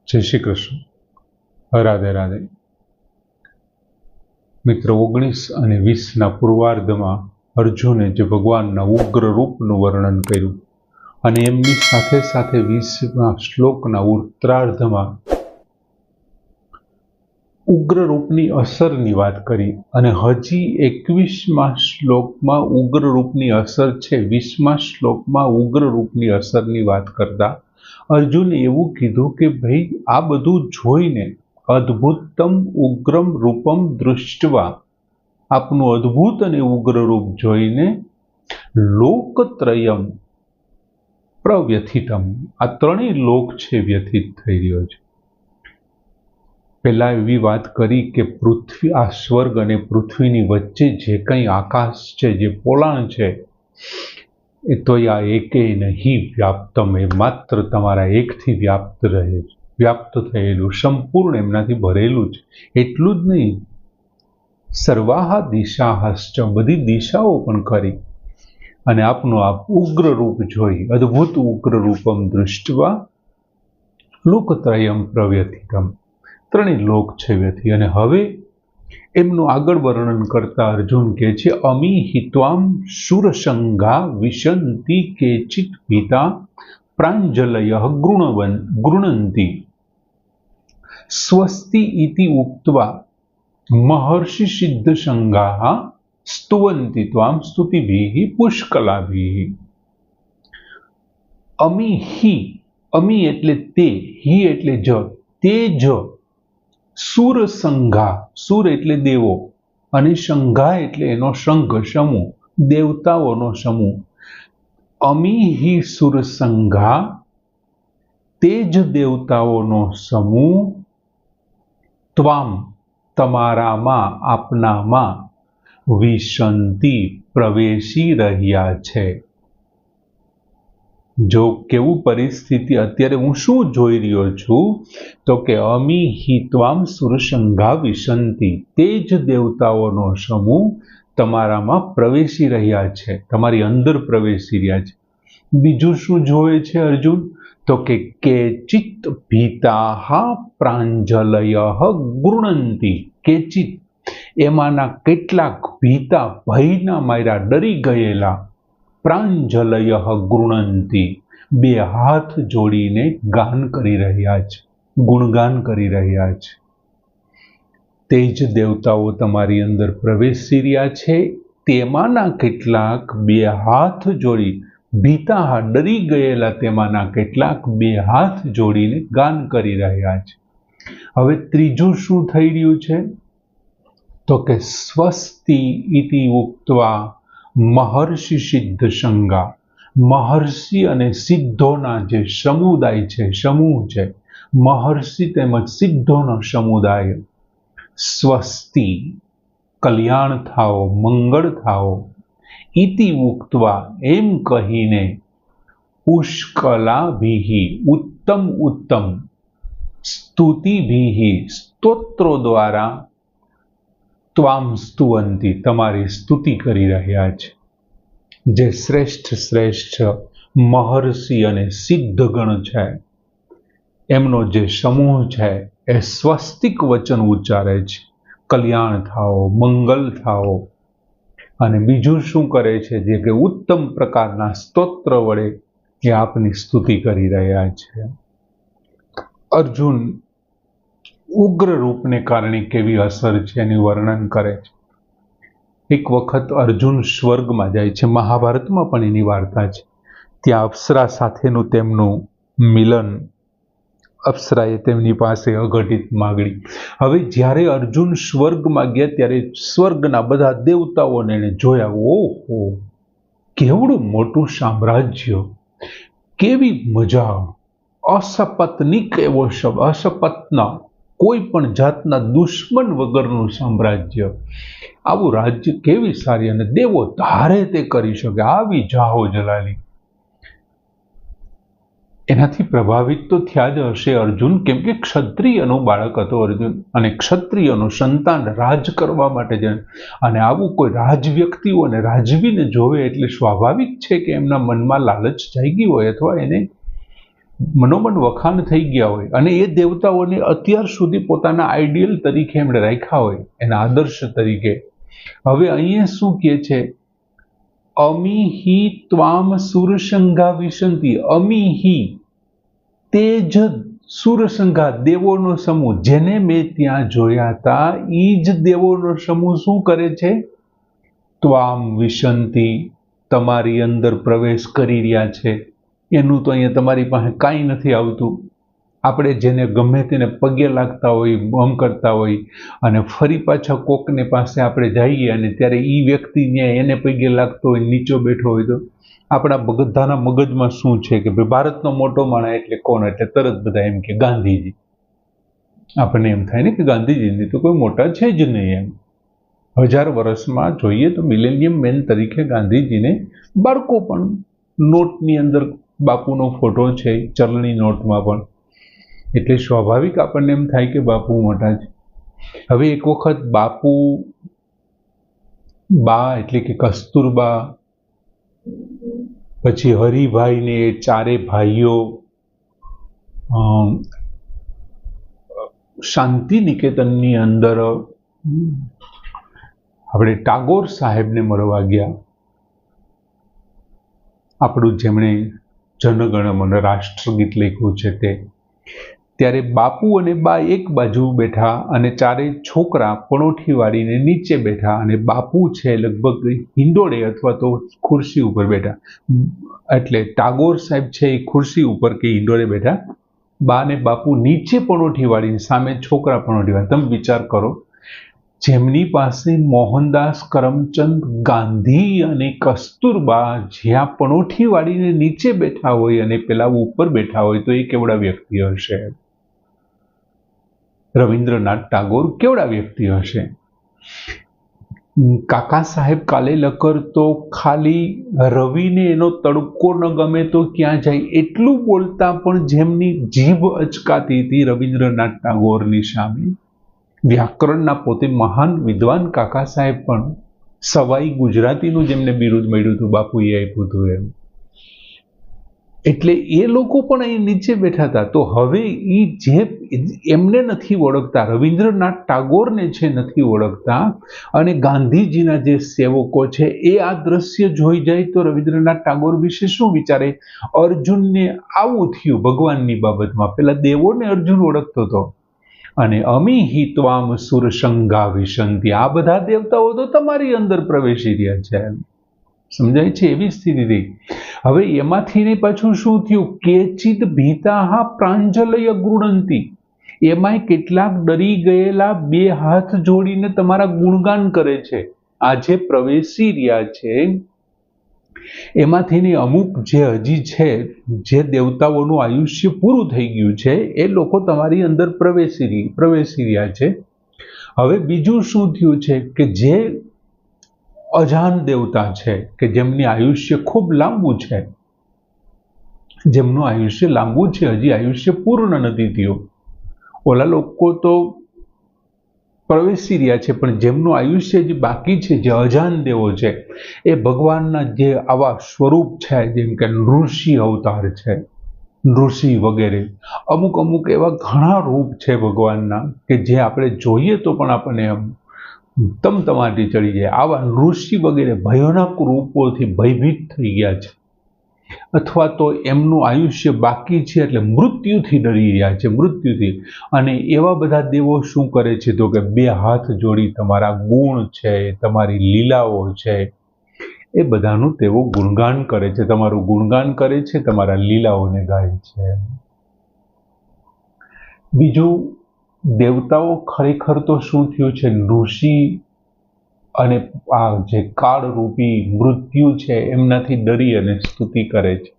જય શ્રી કૃષ્ણ. રાધે રાધે. મિત્ર, 19 અને 20ના પૂર્વાર્ધમાં અર્જુને જે ભગવાનના ઉગ્ર રૂપનું વર્ણન કર્યું અને એમની સાથે સાથે 20મા શ્લોકના ઉત્તરાર્ધમાં ઉગ્ર રૂપની અસરની વાત કરી અને હજી 21મા શ્લોકમાં ઉગ્ર રૂપની અસર છે, 20મા શ્લોકમાં ઉગ્ર રૂપની અસરની વાત કરતા અર્જુને એવું કીધું કે ભાઈ, આ બધું જોઈને અદ્ભુતમ ઉગ્રમ રૂપમ દૃષ્ટવા, આપનું અદ્ભુત અને ઉગ્ર રૂપ જોઈને લોકત્રયમ પ્રવ્યથિતમ, આ ત્રણેય લોક છે વ્યથિત થઈ રહ્યો છે. પહેલા એવી વાત કરી કે પૃથ્વી, આ સ્વર્ગ અને પૃથ્વીની વચ્ચે જે કંઈ આકાશ છે, જે પોલાણ છે, એ તો આ એકેય નહીં વ્યાપ્તમ, એ માત્ર તમારા એકથી વ્યાપ્ત રહે છે, વ્યાપ્ત થયેલું, સંપૂર્ણ એમનાથી ભરેલું છે. એટલું જ નહીં, સર્વાહા દિશાશ્ચ, બધી દિશાઓ પણ ખરી. અને આપનું આપ ઉગ્ર રૂપ જોઈ, અદ્ભુત ઉગ્ર રૂપમ દૃષ્ટવા લોકત્રયમ પ્રવ્યથિતમ, ત્રણેય લોક છે વ્યથી. અને હવે એમનું આગળ વર્ણન કરતા અર્જુન કહે છે, અમી હિત્વામ શુરસંગા વિશંતિ કેચિત ભીતા પ્રાંજલય ગૃણંતિ સ્વસ્તિ ઇતિ ઉક્ત્વા મહર્ષિ સિદ્ધ સંગાહ સ્તુવંતિ ત્વામ સ્તુતિભિઃ પુષ્કલાભિઃ. અમી હિ, અમી એટલે તે, હિ એટલે જ, તે જ સુર સંઘા, સુર એટલે દેવો અને સંઘા એટલે એનો સંઘ, સમૂહ, દેવતાઓનો સમૂહ. અમી હિ સુર સંઘા, તે જ દેવતાઓનો સમૂહ, ત્વામ તમારામાં, આપનામાં, વિશંતિ પ્રવેશી રહ્યા છે. જો કેવું પરિસ્થિતિ, અત્યારે હું શું જોઈ રહ્યો છું તો કે અમી હિ ત્વામ સુરસંઘા વિશંતિ, તે જ દેવતાઓનો સમૂહ તમારામાં પ્રવેશી રહ્યા છે, તમારી અંદર પ્રવેશી રહ્યા છે. બીજું શું જોવે છે અર્જુન? તો કે કેચિત ભીતાઃ પ્રાંજલયઃ ગૃણંતિ, કેચિત એમાંના કેટલાક ભીતા, ભયના માર્યા, ડરી ગયેલા, પ્રાંજલયઃ ગૃણંતિ બે હાથ જોડીને ગાન કરી રહ્યા છે, ગુણગાન કરી રહ્યા છે. તે જ દેવતાઓ તમારી અંદર પ્રવેશી રહ્યા છે, તેમાંના કેટલાક બે હાથ જોડી, ભીતા ડરી ગયેલા તેમાંના કેટલાક બે હાથ જોડીને ગાન કરી રહ્યા છે. હવે ત્રીજું શું થઈ રહ્યું છે? તો કે સ્વસ્તિ ઇતિ ઉક્ત્વા મહર્ષિ સિદ્ધ સંગા, મહર્ષિ અને સિદ્ધોના જે સમુદાય છે, સમૂહ છે, મહર્ષિ તેમજ સિદ્ધોનો સમુદાય, સ્વસ્તિ કલ્યાણ થાઓ, મંગળ થાઓ, ઇતિ ઉક્ત્વા એમ કહીને, પુષ્કલાભિઃ ઉત્તમ ઉત્તમ, સ્તુતિભિઃ સ્તોત્રો દ્વારા, ત્વામ સ્તુવંતિ તમારી સ્તુતિ કરી રહ્યા છે. જે શ્રેષ્ઠ શ્રેષ્ઠ મહર્ષિ અને સિદ્ધગણ છે, એમનો જે સમૂહ છે, એ સ્વસ્તિક વચન ઉચ્ચારે છે, કલ્યાણ થાઓ, મંગલ થાઓ. અને બીજું શું કરે છે? જે કે ઉત્તમ પ્રકારના સ્તોત્ર વડે એ આપની સ્તુતિ કરી રહ્યા છે. અર્જુન ઉગ્ર રૂપને કારણે કેવી અસર છે એનું વર્ણન કરે છે. એક વખત અર્જુન સ્વર્ગમાં જાય છે, મહાભારતમાં પણ એની વાર્તા છે. ત્યાં અપ્સરા સાથેનું તેમનું મિલન, અપ્સરાએ તેમની પાસે અઘટિત માગણી. હવે જ્યારે અર્જુન સ્વર્ગમાં ગયા ત્યારે સ્વર્ગના બધા દેવતાઓને એને જોયા. ઓહો, કેવડું મોટું સામ્રાજ્ય, કેવી મજા, અસપત્નિક એવો શબ્દ, અસપત્ન, કોઈ પણ જાતના દુશ્મન વગરનું સામ્રાજ્ય, આવું રાજ્ય, કેવી સારી, અને દેવો ધારે તે કરી શકે, આવી જાહો જલાલી. એનાથી પ્રભાવિત તો થયા જ હશે અર્જુન, કેમ કે ક્ષત્રિયનો બાળક હતો અર્જુન, અને ક્ષત્રિયનો સંતાન રાજ કરવા માટે જ, અને આવું કોઈ રાજ વ્યક્તિઓ અને રાજવીને જોવે એટલે સ્વાભાવિક છે કે એમના મનમાં લાલચ જાગી હોય, અથવા એને મનોમન વખાણ થઈ ગયા હોય અને એ દેવતાઓને અત્યાર સુધી પોતાના આઈડિયલ તરીકે એમણે રાખ્યા હોય, એના આદર્શ તરીકે. હવે અહીંયા શું કહે છે? અમિહિ ત્વામ સુરસંઘા વિશંતિ. અમિહિ તે જ સુરસંઘા, દેવોનો સમૂહ, જેને મેં ત્યાં જોયા હતા એ જ દેવોનો સમૂહ શું કરે છે? ત્વામ વિશંતિ, તમારી અંદર પ્રવેશ કરી રહ્યા છે. એનું તો અહીંયા તમારી પાસે કાંઈ નથી આવતું. આપણે જેને ગમે તેને પગે લાગતા હોય, બમ કરતા હોય અને ફરી પાછા કોકને પાસે આપણે જઈએ અને ત્યારે એ વ્યક્તિને એને પગે લાગતો હોય, નીચો બેઠો હોય, તો આપણા બધાના મગજમાં શું છે કે ભાઈ ભારતનો મોટો માણસ એટલે કોણ? એટલે તરત બધા એમ કે ગાંધીજી. આપણને એમ થાય ને કે ગાંધીજીની તો કોઈ મોટા છે જ નહીં. એમ 1000 વર્ષમાં જોઈએ તો મિલેનિયમ મેન તરીકે ગાંધીજીને બાળકો પણ નોટની અંદર બાપુનો ફોટો છે, ચલણી નોટમાં પણ. એટલે સ્વાભાવિક આપણને એમ થાય કે બાપુ મોટા છે. હવે એક વખત બાપુ બા એટલે કે કસ્તુરબા, પછી હરિભાઈ ને એ ચારે ભાઈઓ શાંતિ નિકેતનની અંદર આપણે ટાગોર સાહેબને મળવા ગયા. આપણું જેમણે જનગણ મન રાષ્ટ્રગીત લખ્યું છે તે. ત્યારે બાપુ અને બા એક બાજુ બેઠા અને ચારે છોકરા પણોઠી વાળીને નીચે બેઠા અને બાપુ છે લગભગ હિંડોળે અથવા તો ખુરશી ઉપર બેઠા. એટલે ટાગોર સાહેબ છે એ ખુરશી ઉપર કે હિંડોળે બેઠા, બા ને બાપુ નીચે પણોઠી વાળીને, સામે છોકરા પણોઠી વાળી. તમે વિચાર કરો, જેમની પાસે મોહનદાસ કરમચંદ ગાંધી અને કસ્તુરબા જ્યાં પણોઠી વાળીને નીચે બેઠા હોય અને પેલા ઉપર બેઠા હોય, તો એ કેવડા વ્યક્તિ હશે? રવિન્દ્રનાથ ટાગોર કેવડા વ્યક્તિ હશે? કાકા સાહેબ કાલેલકર તો ખાલી રવિને એનો તડકો ન ગમે તો ક્યાં જાય એટલું બોલતા, પણ જેમની જીભ અચકાતી હતી રવિન્દ્રનાથ ટાગોરની સામે. વ્યાકરણના પોતે મહાન વિદ્વાન કાકા સાહેબ પણ સવાઈ ગુજરાતીનું જેમને બિરુદ મળ્યું હતું, બાપુએ આપ્યું હતું એમ. એટલે એ લોકો પણ અહીં નીચે બેઠા હતા. તો હવે એ જે એમને નથી ઓળખતા, રવિન્દ્રનાથ ટાગોરને છે નથી ઓળખતા, અને ગાંધીજીના જે સેવકો છે એ આ દ્રશ્ય જોઈ જાય તો રવિન્દ્રનાથ ટાગોર વિશે શું વિચારે? અર્જુનને આવું થયું ભગવાનની બાબતમાં. પેલા દેવોને અર્જુન ઓળખતો હતો. અને અમિહિ ત્વામ સુરસંઘા વિશંતિ, આ બધા દેવતાઓ તો તમારી અંદર પ્રવેશી રહ્યા છે. સમજાય છે? એવી સ્થિતિ થઈ. હવે એમાંથી પાછું શું થયું? કેચિત ભીતા પ્રાંજલય ગૃણંતી, એમાંય કેટલાક ડરી ગયેલા બે હાથ જોડીને તમારા ગુણગાન કરે છે. આ જે પ્રવેશી રહ્યા છે એમાંથી અમુક જે હજી છે, જે દેવતાઓનું આયુષ્ય પૂરું થઈ ગયું છે, એ લોકો તમારી અંદર પ્રવેશી રહ્યા છે. હવે બીજું શું થયું છે કે જે અજાન દેવતા છે, કે જેમની આયુષ્ય ખૂબ લાંબુ છે, જેમનું આયુષ્ય લાંબુ છે, હજી આયુષ્ય પૂર્ણ નથી થયું. ઓલા લોકો તો પ્રવેશી રહ્યા છે, પણ જેમનું આયુષ્ય જે બાકી છે, જે અજાન દેવો છે, એ ભગવાનના જે આવા સ્વરૂપ છે, જેમ કે નૃષિ અવતાર છે, નૃષિ વગેરે, અમુક એવા ઘણા રૂપ છે ભગવાનના કે જે આપણે જોઈએ તો પણ આપણને તમતમાટી ચડી જાય. આવા નૃષિ વગેરે ભયાનક રૂપોથી ભયભીત થઈ ગયા છે, અથવા તો એમનું આયુષ્ય બાકી છે એટલે મૃત્યુથી ડરી રહ્યા છે, મૃત્યુથી. અને એવા બધા દેવો શું કરે છે? તો કે બે હાથ જોડી તમારા ગુણ છે, તમારી લીલાઓ છે, એ બધાનું તેઓ ગુણગાન કરે છે, તમારું ગુણગાન કરે છે, તમારા લીલાઓને ગાય છે. બીજું, દેવતાઓ ખરેખર તો શું થયું છે? ઋષિ અને આ જે કાળરૂપી મૃત્યુ છે એમનાથી ડરી અને સ્તુતિ કરે છે.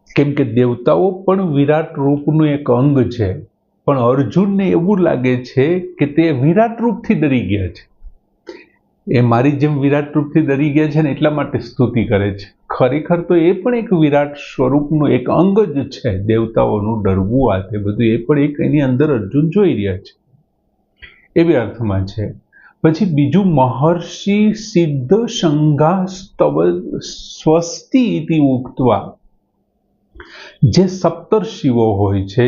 કેમ કે દેવતાઓ પણ વિરાટ રૂપનું એક અંગ છે, પણ અર્જુનને એવું લાગે છે કે તે વિરાટ રૂપથી ડરી ગયા છે. એ મારી જેમ વિરાટ રૂપથી ડરી ગયા છે ને એટલા માટે સ્તુતિ કરે છે. ખરેખર તો એ પણ એક વિરાટ સ્વરૂપનું એક અંગ જ છે. દેવતાઓનું ડરવું, આ તે બધું એ પણ એક એની અંદર અર્જુન જોઈ રહ્યા છે, એવી અર્થમાં છે. પછી બીજું, મહર્ષિ સિદ્ધ સંઘા સ્વસ્તિ ઇતિ ઉક્ત્વા, જે સપ્તર્ષિઓ હોય છે,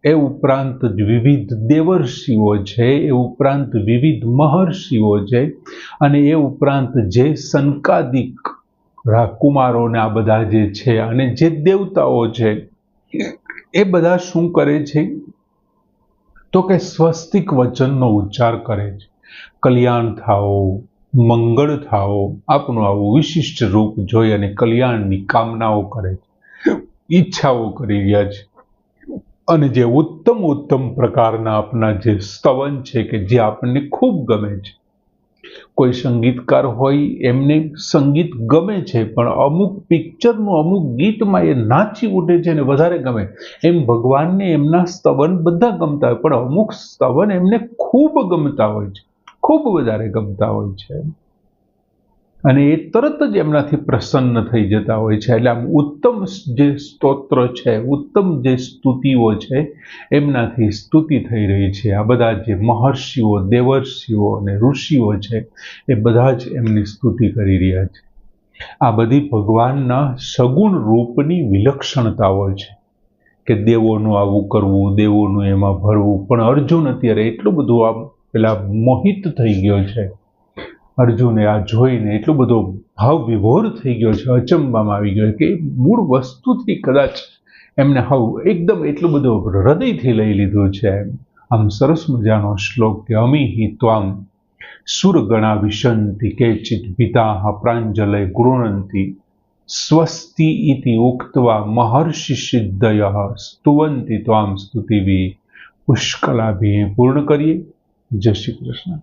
એ ઉપરાંત વિવિધ દેવર્ષિઓ છે, એ ઉપરાંત વિવિધ મહર્ષિઓ છે, અને એ ઉપરાંત જે સનકાદિક કુમારોને આ બધા જે છે અને જે દેવતાઓ છે એ બધા શું કરે છે તો કે સ્વસ્તિક વચનનો ઉચ્ચાર કરે છે. કલ્યાણ થાઓ, મંગળ થાઓ, આપનું આવું વિશિષ્ટ રૂપ જોઈ અને કલ્યાણની કામનાઓ કરે છે, ઈચ્છાઓ કરી રહ્યા છે. અને જે ઉત્તમ ઉત્તમ પ્રકારના આપના જે સ્તવન છે કે જે આપણને ખૂબ ગમે છે. કોઈ સંગીતકાર હોય એમને સંગીત ગમે છે, પણ અમુક પિક્ચરનું અમુક ગીતમાં એ નાચી ઉઠે છે અને વધારે ગમે. એમ ભગવાનને એમના સ્તવન બધા ગમતા હોય, પણ અમુક સ્તવન એમને ખૂબ ગમતા હોય છે, ખૂબ વધારે ગમતા હોય છે, અને એ તરત જ એમનાથી પ્રસન્ન થઈ જતા હોય છે. એટલે આમ ઉત્તમ જે સ્તોત્ર છે, ઉત્તમ જે સ્તુતિઓ છે, એમનાથી સ્તુતિ થઈ રહી છે. આ બધા જે મહર્ષિઓ, દેવર્ષિઓ અને ઋષિઓ છે, એ બધા જ એમની સ્તુતિ કરી રહ્યા છે. આ બધી ભગવાનના સગુણ રૂપની વિલક્ષણતાઓ છે કે દેવોનું આવું કરવું, દેવોનું એમાં ભરવું. પણ અર્જુન અત્યારે એટલું બધું આમ પેલા મોહિત થઈ ગયો છે, અર્જુને આ જોઈને એટલો બધો ભાવ વિભોર થઈ ગયો છે, અચંબામાં આવી ગયો કે મૂળ વસ્તુથી કદાચ એમને હવે એકદમ એટલું બધું હૃદયથી લઈ લીધું છે. આમ સરસ મજાનો શ્લોક કે અમીહિ ત્વામ સુરગણા વિશંતિ કેચિત ભીતાઃ પ્રાંજલય ગૃણંતિ સ્વસ્તિ ઇતિ ઉક્ત્વા મહર્ષિ સિદ્ધયઃ સ્તુવંતિ ત્વામ સ્તુતિભિઃ. પુષ્કલાભિઃ પૂર્ણ કરીએ. જય શ્રી કૃષ્ણ.